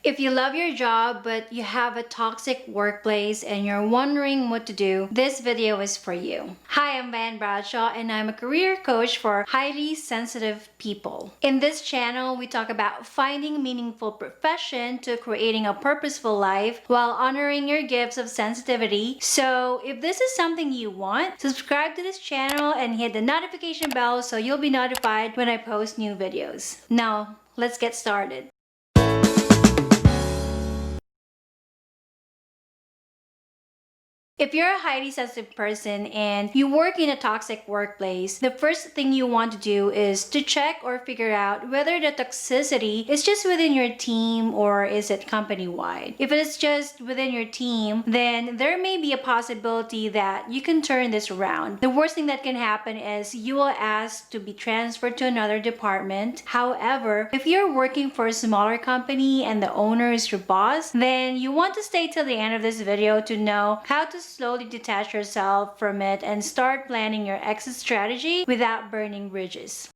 If you love your job but you have a toxic workplace and you're wondering what to do, this video is for you. Hi, I'm Bradshaw and I'm a career coach for highly sensitive people. In this channel, we talk about finding a meaningful profession to creating a purposeful life while honoring your gifts of sensitivity. So if this is something you want, subscribe to this channel and hit the notification bell so you'll be notified when I post new videos. Now, let's get started. If you're a highly sensitive person and you work in a toxic workplace, the first thing you want to do is to check or figure out whether the toxicity is just within your team or is it company-wide. If it's just within your team, then there may be a possibility that you can turn this around. The worst thing that can happen is you will ask to be transferred to another department. However, if you're working for a smaller company and the owner is your boss, then you want to stay till the end of this video to know how to slowly detach yourself from it and start planning your exit strategy without burning bridges.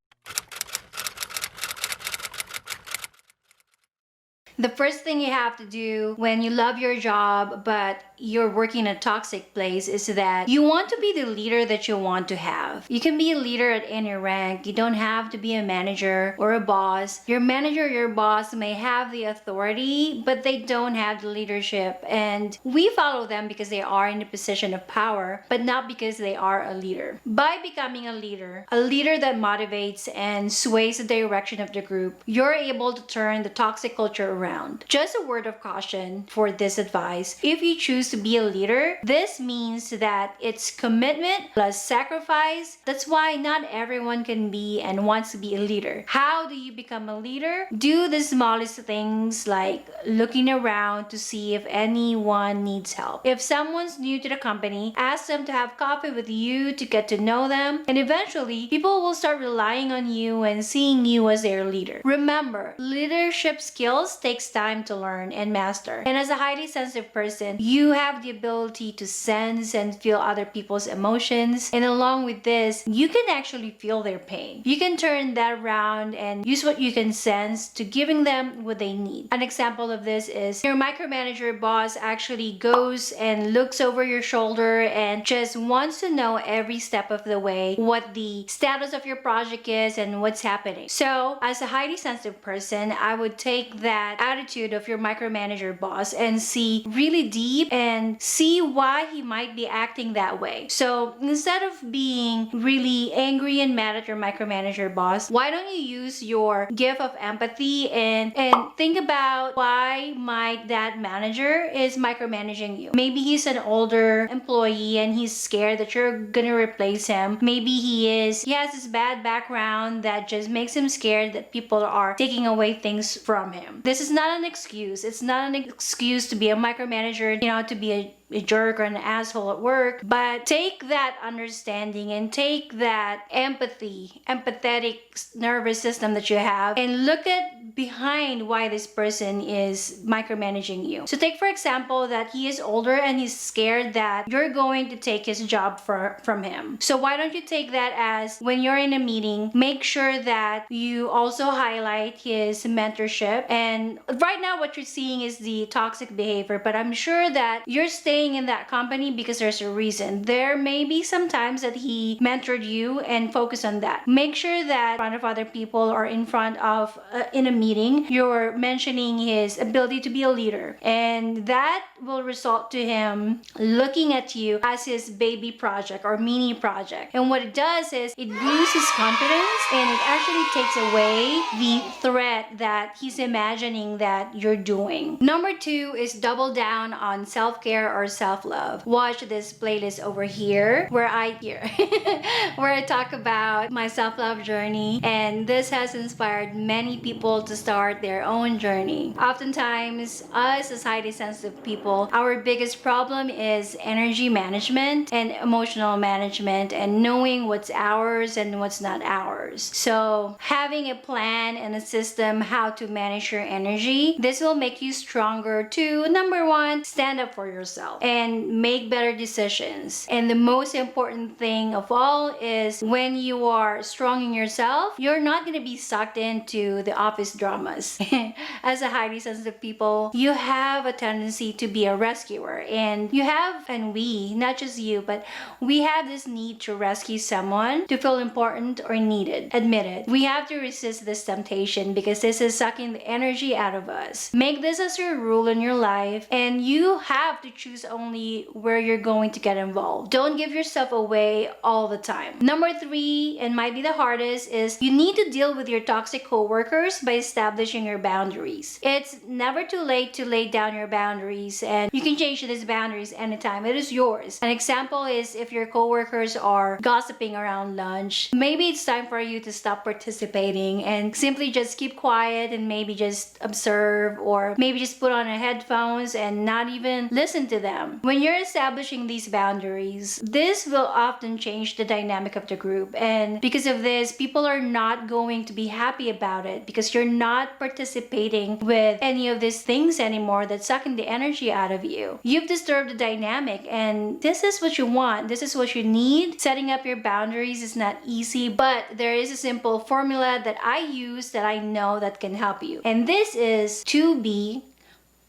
The first thing you have to do when you love your job but you're working in a toxic place is that you want to be the leader that you want to have. You can be a leader at any rank. You don't have to be a manager or a boss. Your manager, your boss may have the authority, but they don't have the leadership. And we follow them because they are in a position of power, but not because they are a leader. By becoming a leader that motivates and sways the direction of the group, you're able to turn the toxic culture around. Just a word of caution for this advice. If you choose to be a leader, this means that it's commitment plus sacrifice. That's why not everyone can be and wants to be a leader. How do you become a leader? Do the smallest things like looking around to see if anyone needs help. If someone's new to the company, ask them to have coffee with you to get to know them, and eventually people will start relying on you and seeing you as their leader. Remember, leadership skills takes time to learn and master. And as a highly sensitive person, you have the ability to sense and feel other people's emotions. And along with this, you can actually feel their pain. You can turn that around and use what you can sense to giving them what they need. An example of this is your micromanager boss actually goes and looks over your shoulder and just wants to know every step of the way what the status of your project is and what's happening. So as a highly sensitive person, I would take that attitude of your micromanager boss and see really deep and see why he might be acting that way. So instead of being really angry and mad at your micromanager boss, why don't you use your gift of empathy and think about why might that manager is micromanaging you. Maybe he's an older employee and he's scared that you're gonna replace him. Maybe he has this bad background that just makes him scared that people are taking away things from him. This is not an excuse. It's not an excuse to be a micromanager, to be a jerk or an asshole at work, but take that understanding and take that empathetic nervous system that you have and look at behind why this person is micromanaging you. So take for example that he is older and he's scared that you're going to take his job from him. So why don't you take that as when you're in a meeting, make sure that you also highlight his mentorship. And right now what you're seeing is the toxic behavior, but I'm sure that you're staying in that company because there's a reason. There may be some times that he mentored you and focus on that. Make sure that in front of other people or in front of in a meeting, you're mentioning his ability to be a leader, and that will result to him looking at you as his baby project or mini project. And what it does is it boosts his confidence and it actually takes away the threat that he's imagining that you're doing. Number 2 is double down on self-care or self-love. Watch this playlist over here where I talk about my self-love journey, and this has inspired many people to start their own journey. Oftentimes, us as highly sensitive people, our biggest problem is energy management and emotional management and knowing what's ours and what's not ours. So having a plan and a system how to manage your energy, this will make you stronger to, number 1, stand up for yourself. and make better decisions. And the most important thing of all is when you are strong in yourself, you're not going to be sucked into the office dramas. As a highly sensitive people, you have a tendency to be a rescuer, and we, not just you, but we have this need to rescue someone, to feel important or needed, admitted. We have to resist this temptation because this is sucking the energy out of us. Make this as your rule in your life, and you have to choose only where you're going to get involved. Don't give yourself away all the time. Number 3, and might be the hardest, is you need to deal with your toxic coworkers by establishing your boundaries. It's never too late to lay down your boundaries, and you can change these boundaries anytime. It is yours. An example is if your coworkers are gossiping around lunch, maybe it's time for you to stop participating and simply just keep quiet and maybe just observe, or maybe just put on your headphones and not even listen to them. When you're establishing these boundaries, this will often change the dynamic of the group, and because of this, people are not going to be happy about it because you're not participating with any of these things anymore that's sucking the energy out of you. You've disturbed the dynamic, and this is what you want. This is what you need. Setting up your boundaries is not easy, but there is a simple formula that I use that I know that can help you. And this is 2B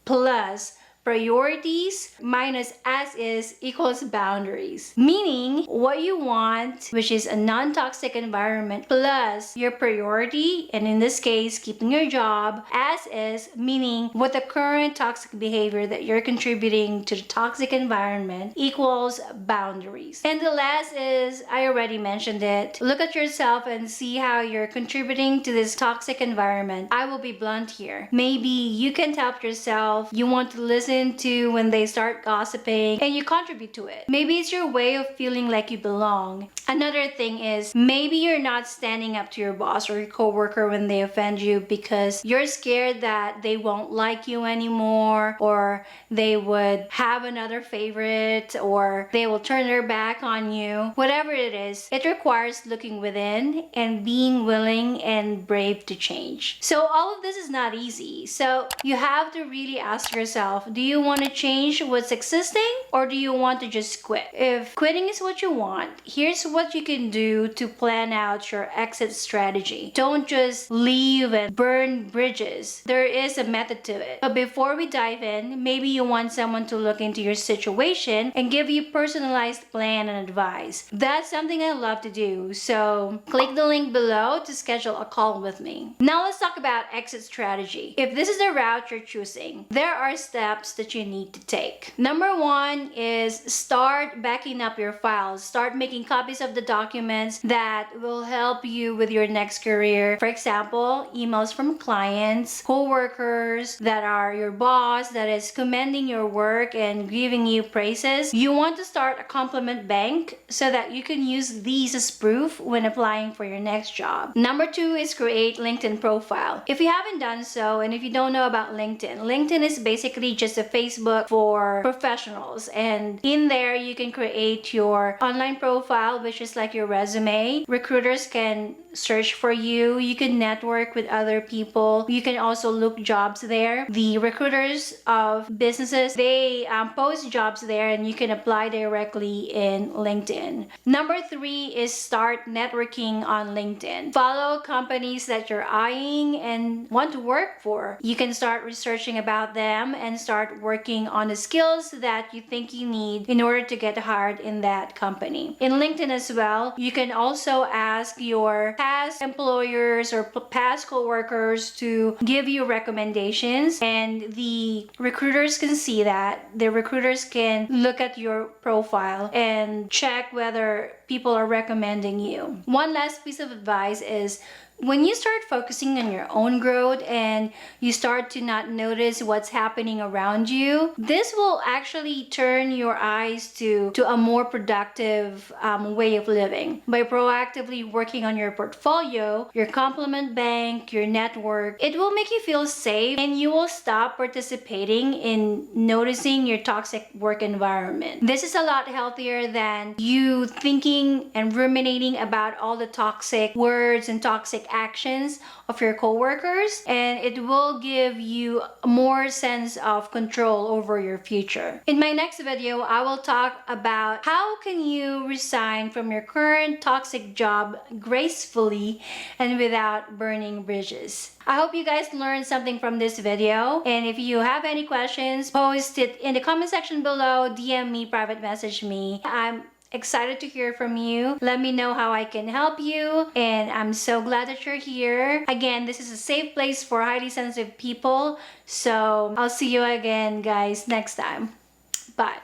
plus priorities minus as is equals boundaries. Meaning what you want, which is a non-toxic environment, plus your priority, and in this case, keeping your job, as is, meaning what the current toxic behavior that you're contributing to the toxic environment, equals boundaries. And the last is, I already mentioned it, look at yourself and see how you're contributing to this toxic environment. I will be blunt here. Maybe you can't help yourself. You want to listen to when they start gossiping and you contribute to it. Maybe it's your way of feeling like you belong. Another thing is maybe you're not standing up to your boss or your coworker when they offend you because you're scared that they won't like you anymore, or they would have another favorite, or they will turn their back on you. Whatever it is, it requires looking within and being willing and brave to change. So all of this is not easy. So you have to really ask yourself, do you want to change what's existing, or do you want to just quit? If quitting is what you want, here's what you can do to plan out your exit strategy. Don't just leave and burn bridges. There is a method to it. But before we dive in, maybe you want someone to look into your situation and give you personalized plan and advice. That's something I love to do. So click the link below to schedule a call with me. Now let's talk about exit strategy. If this is the route you're choosing, there are steps that you need to take. Number 1 is start backing up your files. Start making copies of the documents that will help you with your next career. For example, emails from clients, co-workers that are your boss that is commending your work and giving you praises. You want to start a compliment bank so that you can use these as proof when applying for your next job. Number 2 is create LinkedIn profile. If you haven't done so, and if you don't know about LinkedIn, LinkedIn is basically just a Facebook for professionals, and in there you can create your online profile, which is like your resume. Recruiters can search for you. You can network with other people. You can also look jobs there. The recruiters of businesses, they post jobs there, and you can apply directly in LinkedIn. Number 3 is start networking on LinkedIn. Follow companies that you're eyeing and want to work for. You can start researching about them and start working on the skills that you think you need in order to get hired in that company. In LinkedIn as well, you can also ask your past employers or past coworkers to give you recommendations, and the recruiters can see that. The recruiters can look at your profile and check whether people are recommending you. One last piece of advice is when you start focusing on your own growth and you start to not notice what's happening around you, this will actually turn your eyes to a more productive way of living. By proactively working on your portfolio, your compliment bank, your network, it will make you feel safe, and you will stop participating in noticing your toxic work environment. This is a lot healthier than you thinking thinking and ruminating about all the toxic words and toxic actions of your coworkers, and it will give you more sense of control over your future. In my next video, I will talk about how can you resign from your current toxic job gracefully and without burning bridges. I hope you guys learned something from this video, and if you have any questions, post it in the comment section below, DM me, private message me. I'm excited to hear from you. Let me know how I can help you, and I'm so glad that you're here. Again, this is a safe place for highly sensitive people, so I'll see you again, guys, next time. Bye.